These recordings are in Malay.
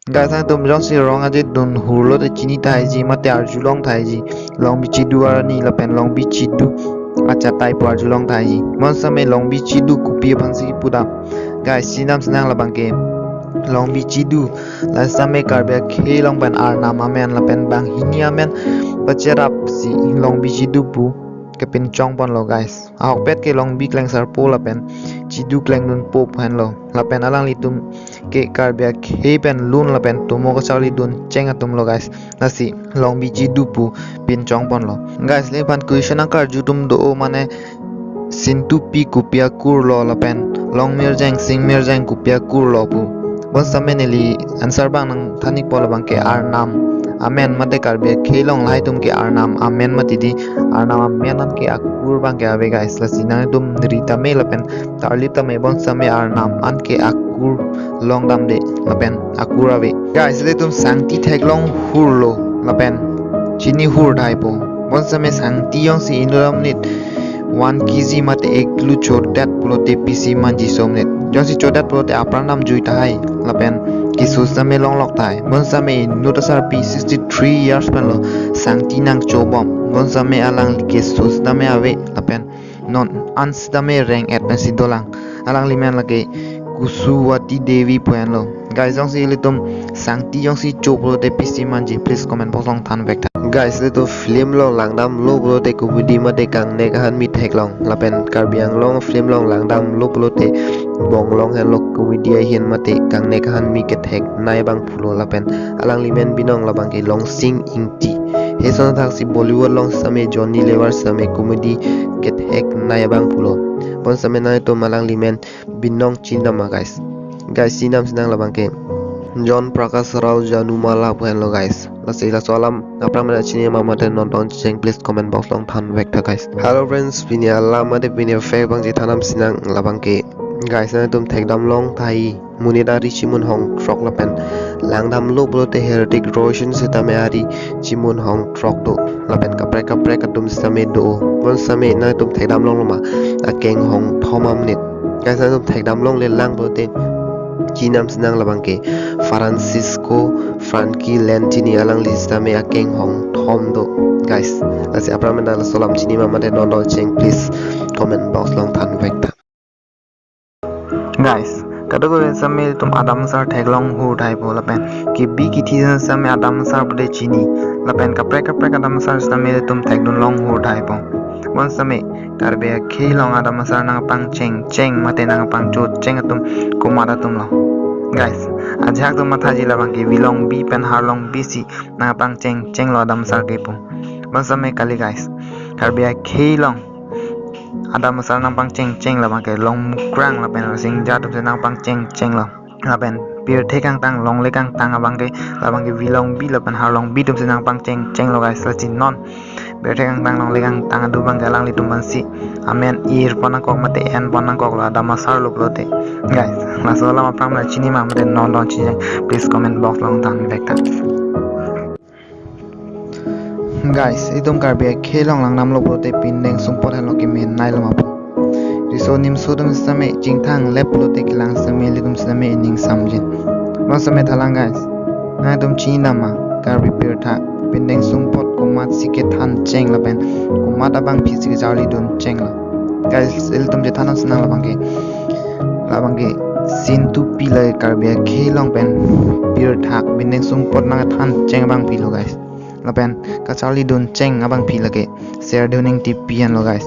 guys ang tum jong si rong aje dun hurlo de chini thai ji mate arjulong thai ji long bi chidu arani lapen long bi chidu acha tai par arjulong thai ji mon same long bi chidu kupi bangsi pudam guys sinam senang labang ke long bi chidu la same karbe khe long ban ar nam amen lapen bang hini amen bacherap si long bi chidu pu kepin chong pon lo guys ahok pet ke long bi kleng sar po lapen chidu kleng nun po phan lo lapen alang litum ke karbe khe pen lun lapen tumo ko chali dun cheng atum lo guys nasi long bi chidu pu pin chong pon lo guys le pan question akar jutum do mane sintu pi kupia kur lo lapen long mir jang sing mir jang kupia kur lo pu bon sameneli answer bang nang thanik pol bang ke ar nam amen mate karbe khelong lai tum ke ar nam amen matidi ar nam amen an ke akur bang ke ave guys lasina tum rita me lapen tarlip ta me bon same ar nam an ke akur long dam de lapen akur ave guys le tum sangti theklong hurlo lapen chini hur dai po bon same sangti yong si inuram nit 1 kg mate 1 kilo chodat plote pc manji somnet josi chodat plote apran nam jui tai lapen kisu same long lok tai bon same nutasar p 63 years pen lo sangti nang chobom bon same alang kisu dame ave lapen non ans dame reng et nasi dolang alang limen lage kusuwati devi poen lo guys jong si litum sangti jong si choblo te pc manji please comment box long than vek guys le to film long langdam lo bro te kubudi ma te kang ne kan mit hek long lapen karbiang long film long langdam lo bro te bong long hen lok kubudi hian ma te kang ne kan mi ket hek nai bang phulo lapen alang limen binong labang ke long sing ingti he son thak si bollywood long same johnny lever same comedy ket hek nai bang phulo bon same nai to malang limen binong chinama guys sinam sinang labang ke John Prakash Rao Janumala hello guys lasila solam apramana chini mama ten non cheng please comment box long than vector guys hello friends pinya lama de pinya fe bang ji thanam sinang labang ke guys na tum thekdam long thai munida ri chimun hong trok lapen langdam lo blo te heretic roshan sitame ari chimun hong trok do lapen kapre katum same do bon same na tum thekdam long loma akeng hong thomam nit guys na tum thekdam long le lang blo te Chinam senang labang ke Francisco Frankie Lentini alang lista me akeng hong thom do guys lasi apramena solam chini mama de non cheng please comment box long than vekta guys category same tum adam sar theklong hu thai bo lapen ki bi ki thi same adam sar bude chini lapen kapre adam sar same tum thekdun long hu thai bo bon same karbe khelong adam sar nang pang cheng mate nang pang chot cheng atum kumara tum lo guys ajak tum matha jila bang ki bilong bi pen harlong bc nang pang cheng lo adam sar ke pu bon same kali guys karbe khelong adam sar nang pang cheng la bang ke long krang la pen sing ja tum nang pang cheng lo la pen pir thekang tang long le kang tang abang ke la bang ke bilong bi la pen harlong bi tum nang pang cheng lo guys la chin non bereng tang long legang tang adu bang galang litum bansi amen ir panang kok mate en panang kok la dama sar lo blote guys lasola ma pram la chini ma mate non chini please comment box long tang vekta guys itum karbe khelong lang nam lo blote pindeng sumpot han lo ki men nai lo ma riso nim sudum same jingthang lep blote kilang same litum same ning samjin ma same thalang guys na tum chini nama karbi pirtha pindeng sumpot kumat sike than cheng lapen kumat abang phisi jali dun cheng la guys il tum je thanan senang labang ke sintu pila karbe khelong pen pir thak pindeng sumpot nang than cheng abang philo guys lapen kachali dun cheng abang phila ke share doning tipian lo guys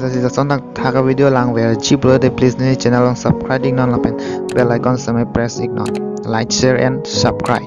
la je sontak thaka video lang ver chip lo de please ne channel long subscribing non lapen bell icon same press ignore like share and subscribe